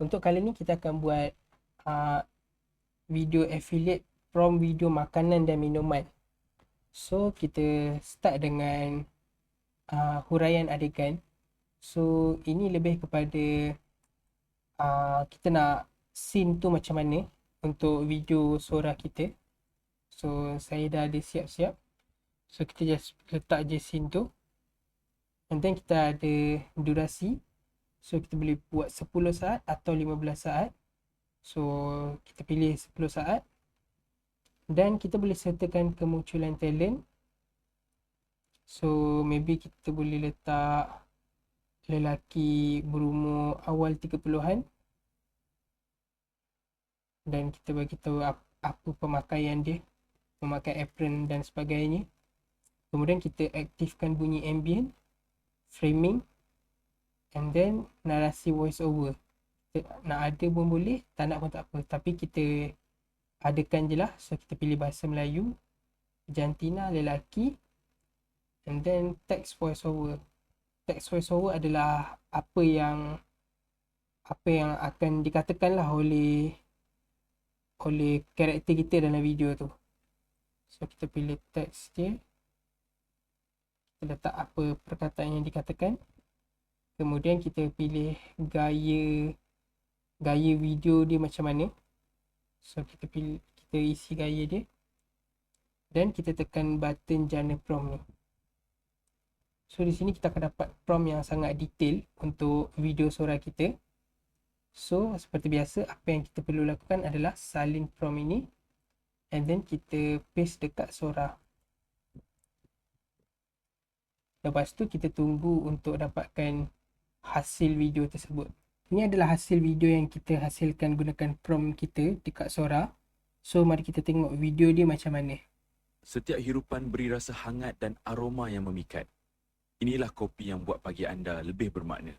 Untuk kali ni kita akan buat video affiliate from video makanan dan minuman. So kita start dengan huraian adegan. So ini lebih kepada kita nak scene tu macam mana untuk video suara kita. So saya dah ada siap-siap. So kita just letak je scene tu. And then kita ada durasi. So kita boleh buat 10 saat atau 15 saat. So kita pilih 10 saat. Dan kita boleh sertakan kemunculan talent. So maybe kita boleh letak lelaki berumur awal 30-an. Dan kita bagi tahu apa pemakaian dia, memakai apron dan sebagainya. Kemudian kita aktifkan bunyi ambient, framing, and then narasi voice over. Kita nak ada pun boleh, tak nak pun tak apa. Tapi kita adakan je lah. So kita pilih bahasa Melayu, jantina lelaki, and then text voice over. Text voice over adalah apa yang akan dikatakan lah oleh karakter kita dalam video tu. So kita pilih text dia, kita letak apa perkataan yang dikatakan. Kemudian kita pilih gaya video dia macam mana. So kita isi gaya dia. Dan kita tekan button jana prompt ni. So di sini kita akan dapat prompt yang sangat detail untuk video suara kita. So seperti biasa, apa yang kita perlu lakukan adalah salin prompt ini, and then kita paste dekat suara. Lepas tu kita tunggu untuk dapatkan hasil video tersebut. Ini adalah hasil video yang kita hasilkan gunakan prompt kita dekat suara. So mari kita tengok video dia macam mana. Setiap hirupan beri rasa hangat dan aroma yang memikat. Inilah kopi yang buat pagi anda lebih bermakna.